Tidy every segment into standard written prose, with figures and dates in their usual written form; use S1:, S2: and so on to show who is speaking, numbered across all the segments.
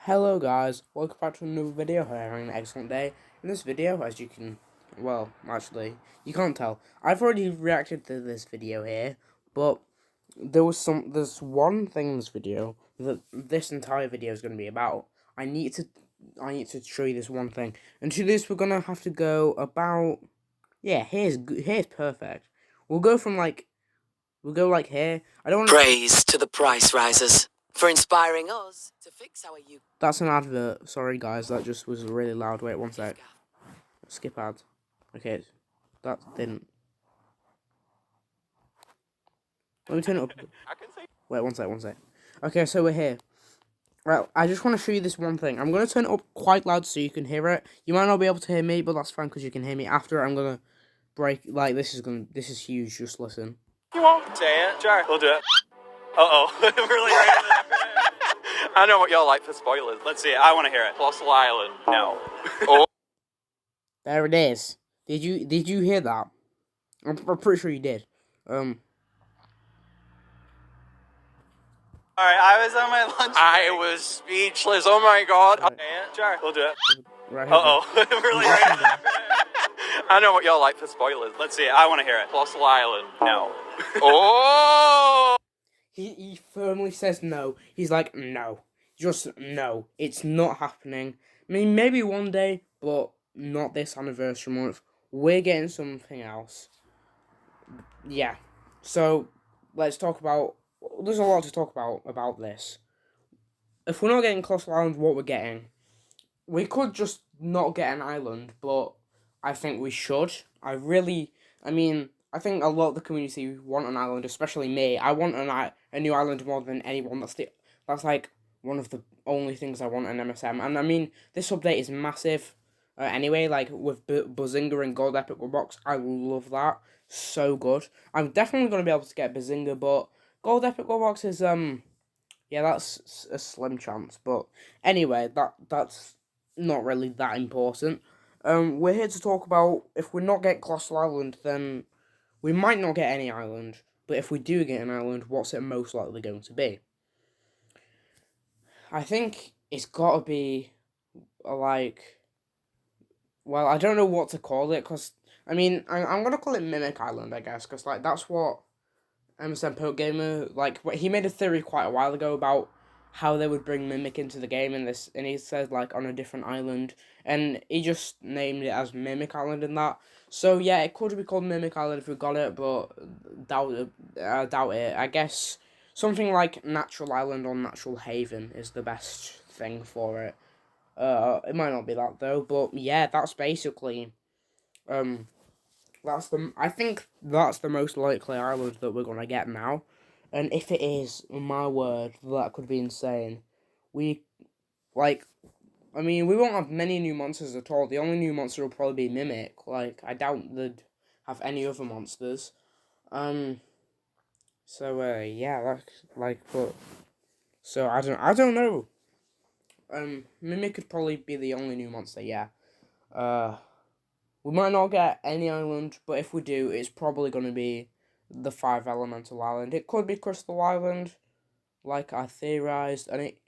S1: Hello guys, welcome back to another video. Hope you're having an excellent day. In this video, as you can, well, actually, you can't tell. I've already reacted to this video here, but there's one thing in this video that this entire video is going to be about. I need to show you this one thing. And to this, we're going to have to go about, yeah, here's perfect. We'll go like here. I don't want
S2: Praise to the price risers for inspiring us to fix our youth.
S1: That's an advert. Sorry guys, that just was really loud. Wait, one sec. Skip ads. Okay, that didn't. Let me turn it up. Wait, one sec. Okay, so we're here. Well, I just want to show you this one thing. I'm going to turn it up quite loud so you can hear it. You might not be able to hear me, but that's fine because you can hear me. After I'm going to break, like, this is huge. Just listen.
S3: You won't say it? Sure, we'll do it. Uh-oh. Really right into that. I know what y'all like for spoilers. Let's see it. I want to hear it. Colossal Island. No. Oh.
S1: There it is. Did you hear that? I'm pretty sure you did.
S3: Alright, I was on my lunch break. I was speechless. Oh my god.
S1: Right.
S3: Sure, we'll do it.
S1: Right.
S3: Uh-oh. Really right into that. I know what y'all like for spoilers. Let's see it. I want to hear it. Colossal Island. No. Oh!
S1: He firmly says no. He's like, no. Just no. It's not happening. I mean, maybe one day, but not this anniversary month. We're getting something else. Yeah. So, let's talk about... There's a lot to talk about this. If we're not getting Colossal Island, what we're getting? We could just not get an island, but I think we should. I think a lot of the community want an island, especially me. I want a new island more than anyone. That's like one of the only things I want in MSM. And I mean, this update is massive. Anyway, like with Bazinga and Gold Epic Roblox, I love that. So good. I'm definitely gonna be able to get Bazinga, but Gold Epic Roblox is yeah, that's a slim chance. But anyway, that's not really that important. We're here to talk about if we're not getting Colossal Island, then we might not get any island. But if we do get an island, what's it most likely going to be? I think it's got to be like, well, I don't know what to call it, because I mean, I'm gonna call it Mimic Island, I guess, because like that's what MSN Poke Gamer, like, he made a theory quite a while ago about how they would bring Mimic into the game, and he said, like, on a different island, and he just named it as Mimic Island and that. So, yeah, it could be called Mimic Island if we got it, but I doubt it. I guess something like Natural Island or Natural Haven is the best thing for it. It might not be that, though, but, yeah, that's basically, I think that's the most likely island that we're gonna get now, and if it is, my word, that could be insane. We won't have many new monsters at all. The only new monster will probably be Mimic. Like, I doubt they'd have any other monsters. Yeah, so I don't know. Mimic could probably be the only new monster. Yeah. We might not get any island, but if we do, it's probably going to be the 5 elemental island. It could be Crystal Island, like I theorized, and it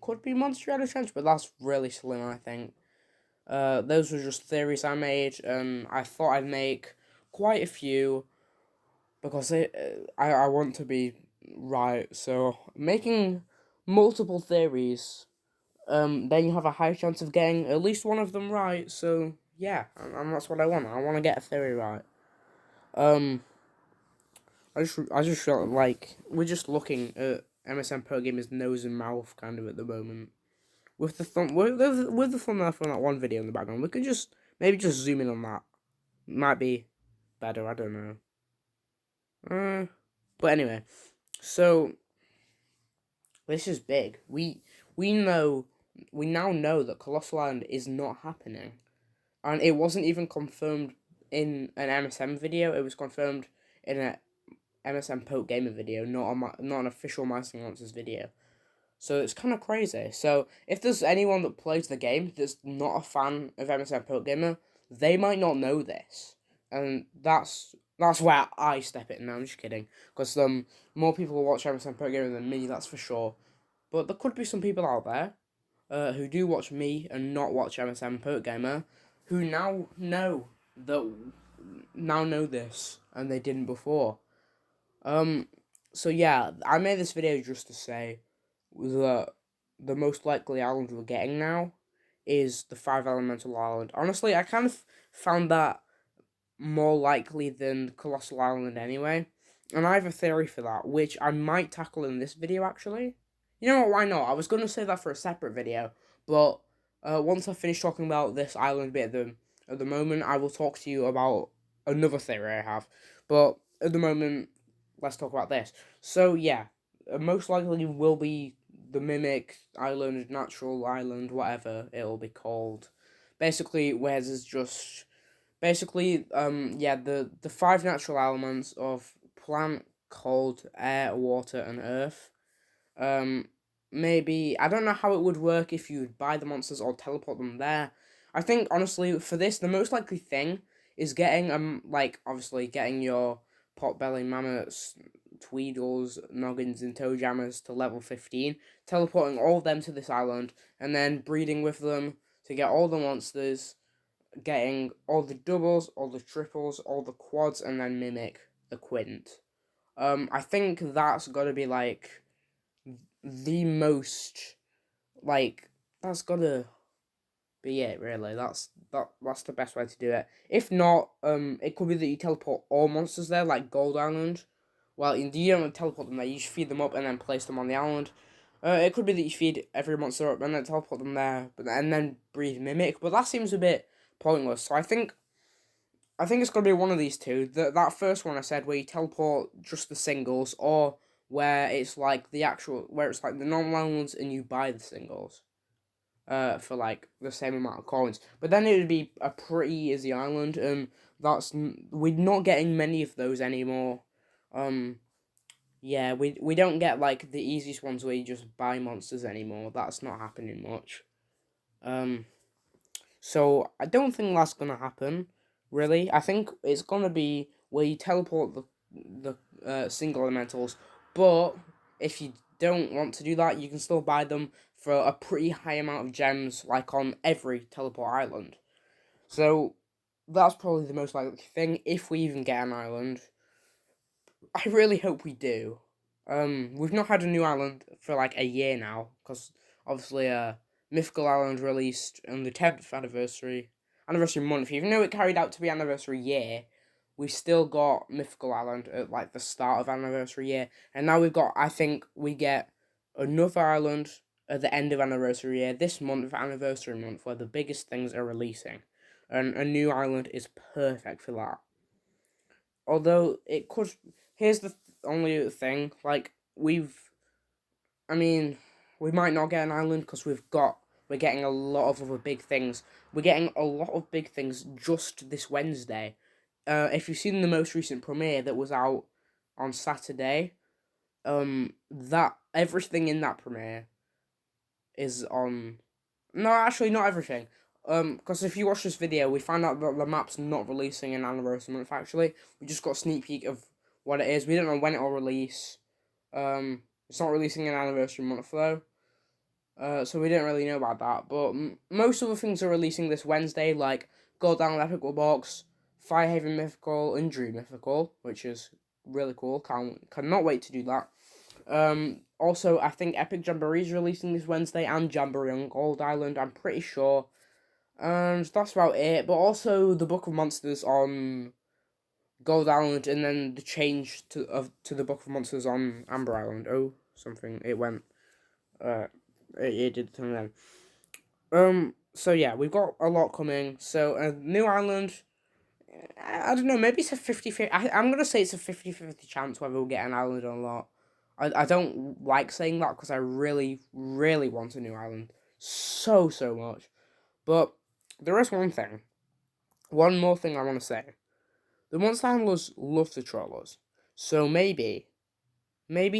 S1: could be Monster Island Trench, but that's really slim, I think. Those were just theories I made, and I thought I'd make quite a few, because I want to be right, so making multiple theories, then you have a high chance of getting at least one of them right, so... Yeah, and that's what I want. I want to get a theory right. I just felt like we're just looking at MSN Pro Gamer's nose and mouth kind of at the moment. With the thumbnail from that one video in the background, we could maybe just zoom in on that. Might be better. I don't know. But anyway, so this is big. We now know that Colossal Island is not happening. And it wasn't even confirmed in an MSM video. It was confirmed in a MSM Poke Gamer video, not an official Mousing Monsters video. So it's kind of crazy. So if there's anyone that plays the game that's not a fan of MSM Poke Gamer, they might not know this, and that's where I step in. No, I'm just kidding. Because more people watch MSM Poke Gamer than me, that's for sure. But there could be some people out there who do watch me and not watch MSM Poet Gamer, who now know this and they didn't before. So yeah, I made this video just to say that the most likely island we're getting now is the 5 elemental island. Honestly, I kind of found that more likely than Colossal Island anyway. And I have a theory for that, which I might tackle in this video actually. You know what, why not? I was going to say that for a separate video, but once I finish talking about this island bit at the moment, I will talk to you about another theory I have. But at the moment, let's talk about this. So yeah, most likely will be the Mimic Island, Natural Island, whatever it'll be called. Basically, where there's just yeah, the 5 natural elements of plant, cold, air, water, and earth. Um, Maybe I don't know how it would work if you'd buy the monsters or teleport them there. I think honestly for this, the most likely thing is getting like obviously getting your potbelly mammoths, tweedles, noggins, and toe jammers to level 15, teleporting all of them to this island, and then breeding with them to get all the monsters, getting all the doubles, all the triples, all the quads, and then mimic the quint. I think that's gotta be like the most that's gotta be it really. That's the best way to do it. If not, it could be that you teleport all monsters there, like Gold Island. Well, you don't teleport them there. You just feed them up and then place them on the island. It could be that you feed every monster up and then teleport them there, and then breed mimic. But that seems a bit pointless. So I think it's gonna be one of these two. That first one I said, where you teleport just the singles, or where it's like where it's like the normal islands and you buy the singles, for like the same amount of coins. But then it would be a pretty easy island. We're not getting many of those anymore. Yeah, we don't get like the easiest ones where you just buy monsters anymore. That's not happening much. So I don't think that's gonna happen. Really, I think it's gonna be where you teleport the single elementals, but if you don't want to do that, you can still buy them for a pretty high amount of gems, like on every teleport island. So that's probably the most likely thing if we even get an island. I really hope we do. We've not had a new island for like a year now, because obviously, Mythical Island released on the 10th anniversary month. Even though it carried out to be anniversary year, we still got Mythical Island at like the start of anniversary year, and now I think we get another island at the end of anniversary year this month, anniversary month, where the biggest things are releasing, and a new island is perfect for that. Although it could, here's the only thing, like I mean, we might not get an island because we're getting a lot of other big things. We're getting a lot of big things just this Wednesday. If you've seen the most recent premiere that was out on Saturday, that everything in that premiere is on. No, actually, not everything. Because if you watch this video, we find out that the map's not releasing an anniversary month. Actually, we just got a sneak peek of what it is. We don't know when it'll release. It's not releasing an anniversary month though. So we didn't really know about that. But most of the things are releasing this Wednesday, like Gold Down Epical Box, Firehaven Mythical, and Dream Mythical, which is really cool. Cannot wait to do that. Also, I think Epic Jamboree is releasing this Wednesday, and Jamboree on Gold Island, I'm pretty sure. And that's about it. But also the Book of Monsters on Gold Island, and then the change to the Book of Monsters on Amber Island. Oh, something. It went. It did something then. So yeah, we've got a lot coming. So a new island. I don't know. Maybe it's a 50-50. I'm gonna say it's a 50-50 chance whether we'll get an island or not. I don't like saying that because I really, really want a new island so much. But there is one more thing I want to say. The monster handlers love to troll us, so maybe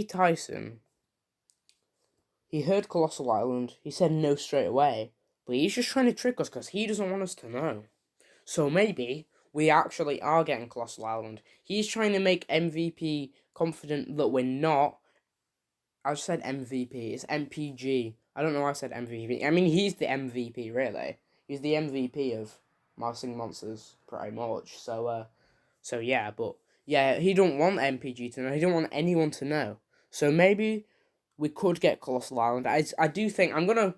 S1: Tyson. He heard Colossal Island. He said no straight away, but he's just trying to trick us because he doesn't want us to know. So maybe we actually are getting Colossal Island. He's trying to make MVP confident that we're not. I said MVP. It's MPG. I don't know why I said MVP. I mean, he's the MVP, really. He's the MVP of Mousing Monsters, pretty much. So yeah, but yeah, he don't want MPG to know. He don't want anyone to know. So maybe we could get Colossal Island. I do think I'm gonna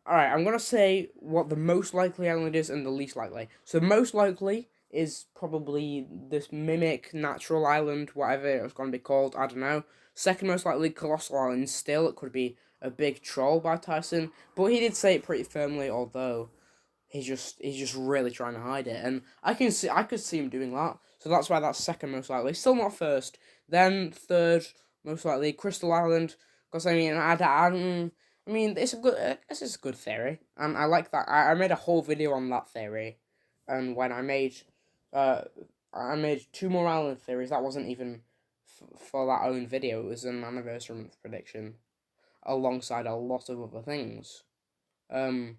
S1: I'm gonna say what the most likely island is and the least likely. So most likely is probably this mimic natural island, whatever it's gonna be called. I don't know. Second most likely Colossal Island. Still, it could be a big troll by Tyson, but he did say it pretty firmly. Although he's just really trying to hide it, and I could see him doing that. So that's why that's second most likely. Still not first. Then third most likely Crystal Island, because I mean this is a good theory, and I like that. I made a whole video on that theory, and when uh I made two more island theories. That wasn't even for that own video. It was an anniversary month prediction, alongside a lot of other things. Um.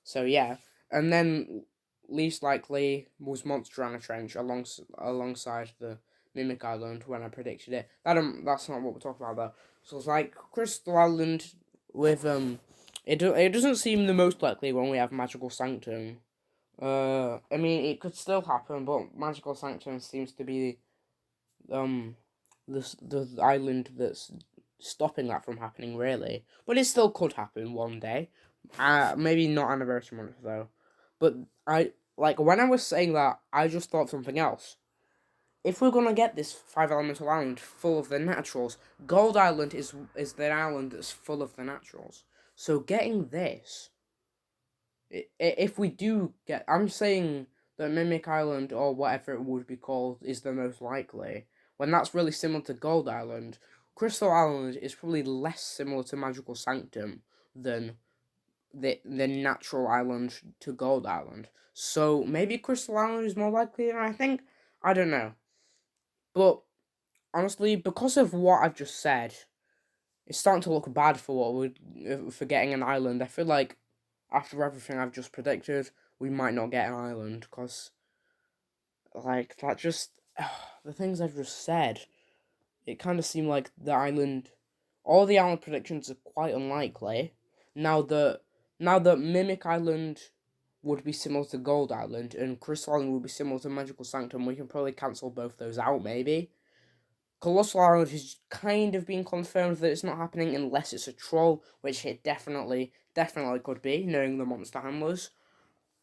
S1: So yeah, and then least likely was Monster Trench alongside the Mimic Island when I predicted it. That's not what we're talking about though. So it's like Crystal Island with it doesn't seem the most likely when we have Magical Sanctum. I mean it could still happen, but Magical Sanctum seems to be the island that's stopping that from happening really. But it still could happen one day. Maybe not anniversary month though. But I like when I was saying that, I just thought something else. If we're gonna get this five elemental island full of the naturals, Gold Island is the island that's full of the naturals. So getting this, if we do get, I'm saying that Mimic Island or whatever it would be called is the most likely. When that's really similar to Gold Island, Crystal Island is probably less similar to Magical Sanctum than the natural island to Gold Island. So maybe Crystal Island is more likely than I think. I don't know. But honestly, because of what I've just said, it's starting to look bad for what we're for getting an island. I feel like after everything I've just predicted, we might not get an island because like that just the things I've just said. It kind of seemed like all the island predictions are quite unlikely. Now that Mimic Island would be similar to Gold Island and Crystal Island would be similar to Magical Sanctum, we can probably cancel both those out maybe. Colossal Island has kind of been confirmed that it's not happening unless it's a troll, which it definitely could be, knowing the monster handlers.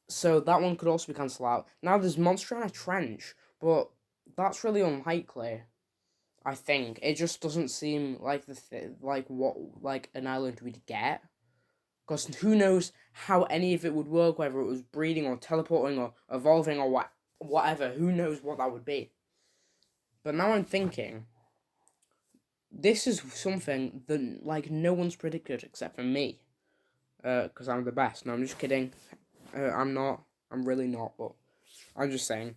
S1: So that one could also be cancelled out. Now there's Monster in a Trench, but that's really unlikely. I think it just doesn't seem like like an island we'd get, because who knows how any of it would work, whether it was breeding or teleporting or evolving or whatever. Who knows what that would be? But now I'm thinking, this is something that like no one's predicted except for me, because I'm the best. No, I'm just kidding. I'm not. I'm really not. But I'm just saying.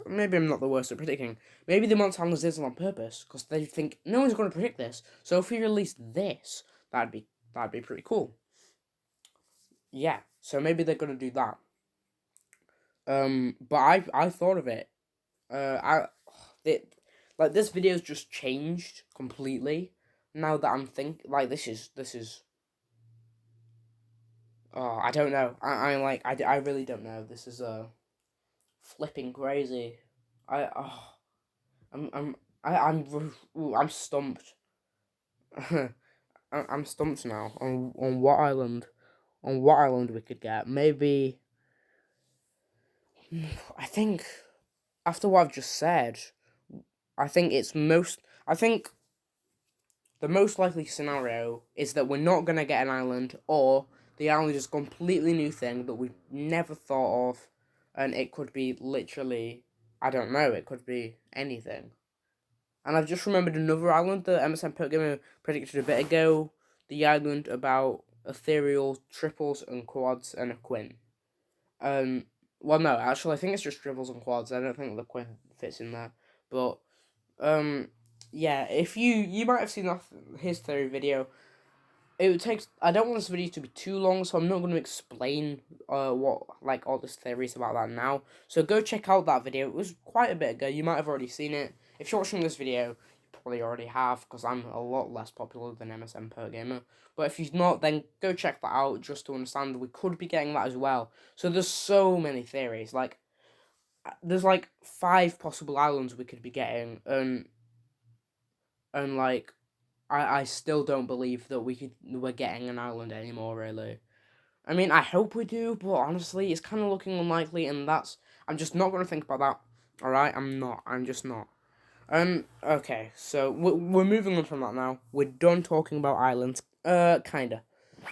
S1: Maybe I'm not the worst at predicting. Maybe the monster handlers did it on purpose because they think no one's going to predict this. So if we release this, that'd be pretty cool. Yeah. So maybe they're going to do that. But I thought of it. Like this video's just changed completely. Now that I'm like this is. Oh, I don't know. I really don't know. This is flipping crazy. I oh, I'm stumped. I'm stumped now on what island we could get. Maybe I think after what I've just said, I think the most likely scenario is that we're not gonna get an island, or the island is a completely new thing that we've never thought of, and it could be literally, I don't know, it could be anything. And I've just remembered another island that MSN Gamer predicted a bit ago, the island about ethereal triples and quads and a quin. Well, no, actually, I think it's just triples and quads. I don't think the quin fits in there, but yeah, if you might have seen his theory video. It would take. I don't want this video to be too long, so I'm not going to explain what like all this theories about that now. So go check out that video. It was quite a bit ago. You might have already seen it. If you're watching this video, probably already have, because I'm a lot less popular than MSN per gamer. But if you've not, then go check that out just to understand that we could be getting that as well. So there's so many theories. Like, there's like 5 possible islands we could be getting, and like, I still don't believe that we're getting an island anymore, really. I mean, I hope we do, but honestly, it's kind of looking unlikely, and I'm just not going to think about that. Alright, I'm just not. Okay, so we're moving on from that now. We're done talking about islands. Kinda.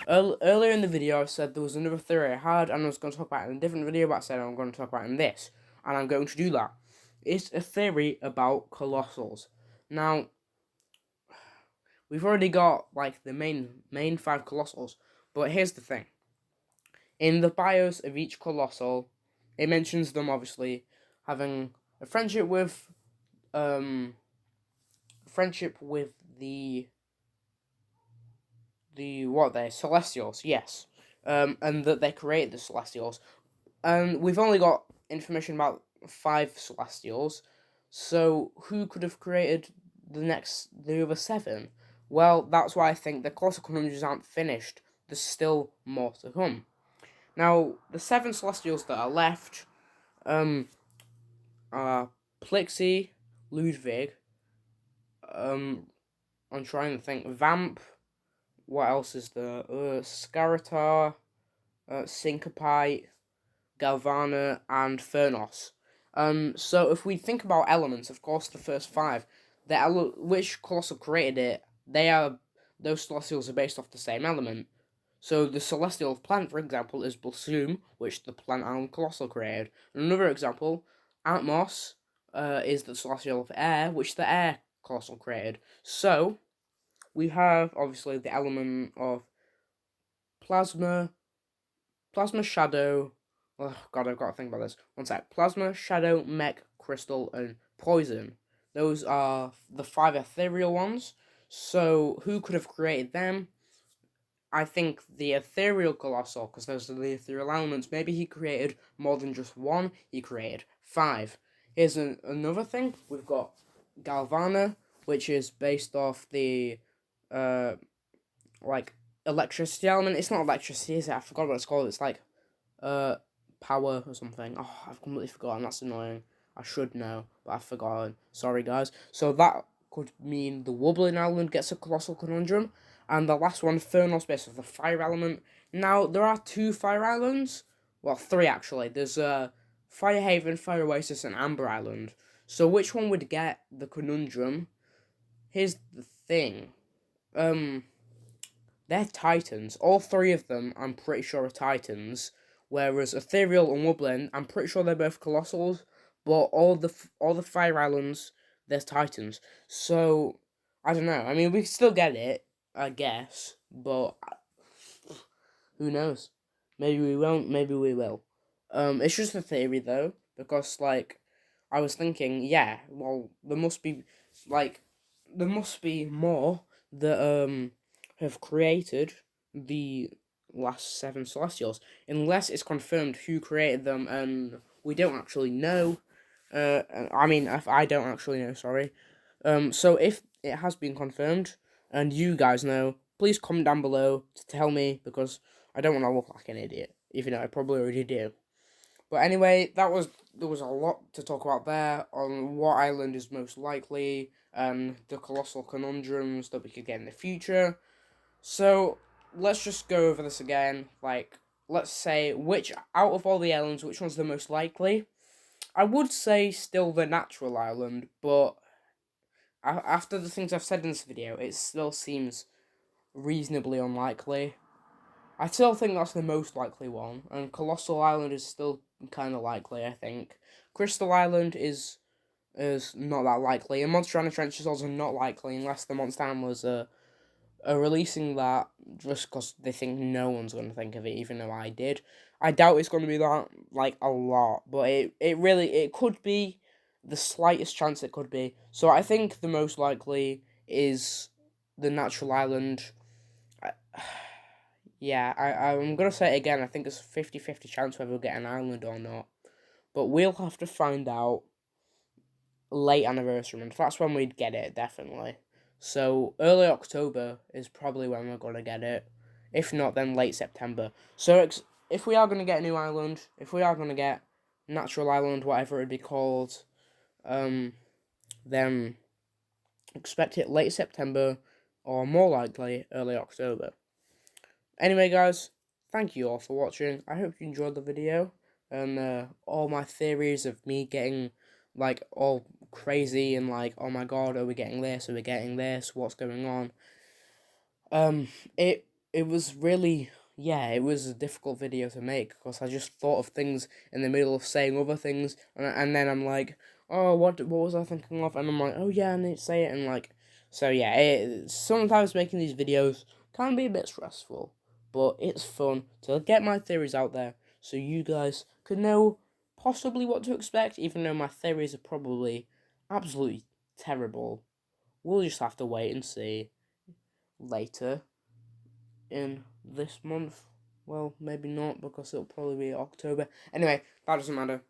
S1: Earlier in the video, I said there was another theory I had, and I was going to talk about it in a different video, but I said I'm going to talk about it in this, and I'm going to do that. It's a theory about colossals. Now, we've already got, like, the main 5 colossals, but here's the thing. In the bios of each colossal, it mentions them, obviously, having a friendship with the Celestials, yes. And that they created the Celestials. And we've only got information about 5 Celestials, so who could have created the other 7? Well, that's why I think the colossal conundrums aren't finished. There's still more to come. Now, the 7 Celestials that are left, are Plixie, Ludwig, I'm trying to think, Vamp, what else is there? Scaratar, Syncopite, Galvana, and Furnos. So if we think about elements, of course, the first 5, which Colossal created it, those Celestials are based off the same element. So the Celestial plant, for example, is Balsum, which the Plant Island Colossal created. Another example, Atmos, is the Celestial of Air, which the Air Colossal created. So, we have, obviously, the element of Plasma Shadow. Oh god, I've got to think about this. One sec. Plasma, Shadow, Mech, Crystal, and Poison. Those are the 5 ethereal ones. So, who could have created them? I think the ethereal Colossal, because those are the ethereal elements. Maybe he created more than just 1. He created 5. Here's another thing. We've got Galvana, which is based off the like electricity element. It's not electricity, is it? I forgot what it's called. It's like power or something. Oh, I've completely forgotten. That's annoying. I should know, but I've forgotten. Sorry, guys. So that could mean the Wobbling Island gets a colossal conundrum, and the last one, Furnos, based off the fire element. Now there are 2 fire islands. Well, 3 actually. There's Fire Haven, Fire Oasis, and Amber Island. So which one would get the conundrum? Here's the thing. They're Titans. All 3 of them, I'm pretty sure, are Titans. Whereas Ethereal and Woodland, I'm pretty sure they're both Colossals. But all the Fire Islands, they're Titans. So, I don't know. I mean, we can still get it, I guess. But, who knows? Maybe we won't, maybe we will. It's just a theory, though. Because, like, I was thinking, yeah, well, there must be more that, have created the last 7 Celestials, unless it's confirmed who created them, and we don't actually know. If I don't actually know, sorry. So if it has been confirmed, and you guys know, please comment down below to tell me, because I don't want to look like an idiot, even though I probably already do. But anyway, there was a lot to talk about there on what island is most likely, and the colossal conundrums that we could get in the future. So, let's just go over this again. Like, let's say, which, out of all the islands, which one's the most likely? I would say still the natural island, but after the things I've said in this video, it still seems reasonably unlikely. I still think that's the most likely one, and Colossal Island is still kind of likely, I think. Crystal Island is not that likely, and Monster Hunter Trench is also not likely unless the monster handlers are releasing that just because they think no one's going to think of it, even though I did. I doubt it's going to be that, like, a lot, but it could be, the slightest chance it could be. So I think the most likely is the natural island. Yeah, I'm going to say it again, I think it's a 50-50 chance whether we'll get an island or not. But we'll have to find out late anniversary month. That's when we'd get it, definitely. So early October is probably when we're gonna get it. If not, then late September. So if we are gonna get a new island, if we are gonna get natural island, whatever it'd be called, then expect it late September or more likely early October. Anyway, guys, thank you all for watching. I hope you enjoyed the video and all my theories of me getting like all crazy and like, oh my god, are we getting this? Are we getting this? What's going on? It was really, yeah, it was a difficult video to make because I just thought of things in the middle of saying other things, and then I'm like, oh, what was I thinking of? And I'm like, oh yeah, I need to say it, and like, so yeah, sometimes making these videos can be a bit stressful, but it's fun to get my theories out there so you guys could know possibly what to expect, even though my theories are probably absolutely terrible. We'll just have to wait and see later in this month. Well, maybe not, because it'll probably be October. Anyway, that doesn't matter.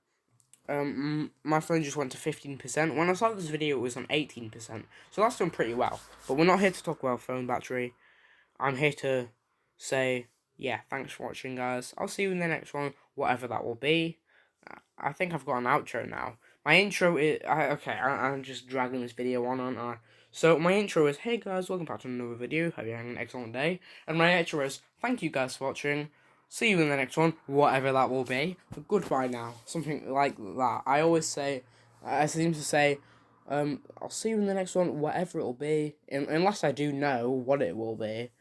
S1: My phone just went to 15%. When I saw this video, it was on 18%. So that's done pretty well. But we're not here to talk about phone battery. I'm here to say, yeah, thanks for watching, guys. I'll see you in the next one, whatever that will be. I think I've got an outro now. My intro is... I'm just dragging this video on, aren't I? So, my intro is, hey guys, welcome back to another video. Hope you're having an excellent day. And my outro is, thank you guys for watching. See you in the next one, whatever that will be. Goodbye now. Something like that. I always say, I seem to say, I'll see you in the next one, whatever it will be. Unless I do know what it will be.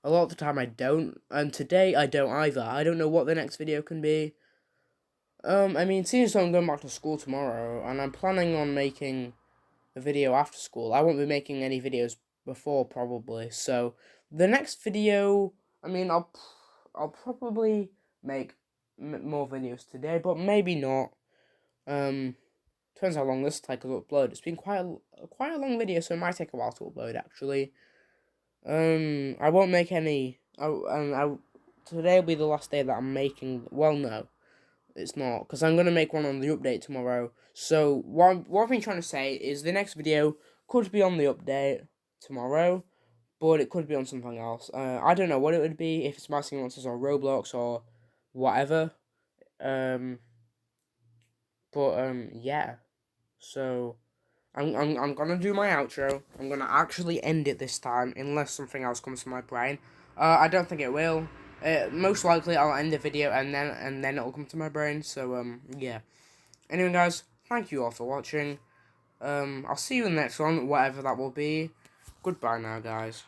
S1: A lot of the time I don't. And today I don't either. I don't know what the next video can be. I mean, seeing as I'm going back to school tomorrow, and I'm planning on making a video after school, I won't be making any videos before, probably, so, the next video, I mean, I'll probably make more videos today, but maybe not. Depends how long this takes to upload. It's been quite a long video, so it might take a while to upload, actually. I won't make any, today will be the last day that I'm making, well, no. It's not, because I'm going to make one on the update tomorrow. So, what I've been trying to say is the next video could be on the update tomorrow, but it could be on something else. I don't know what it would be, if it's Mousing Monsters or Roblox or whatever. Yeah. So, I'm going to do my outro. I'm going to actually end it this time, unless something else comes to my brain. I don't think it will. Most likely I'll end the video and then it'll come to my brain. So yeah. Anyway, guys, thank you all for watching. I'll see you in the next one, whatever that will be. Goodbye now, guys.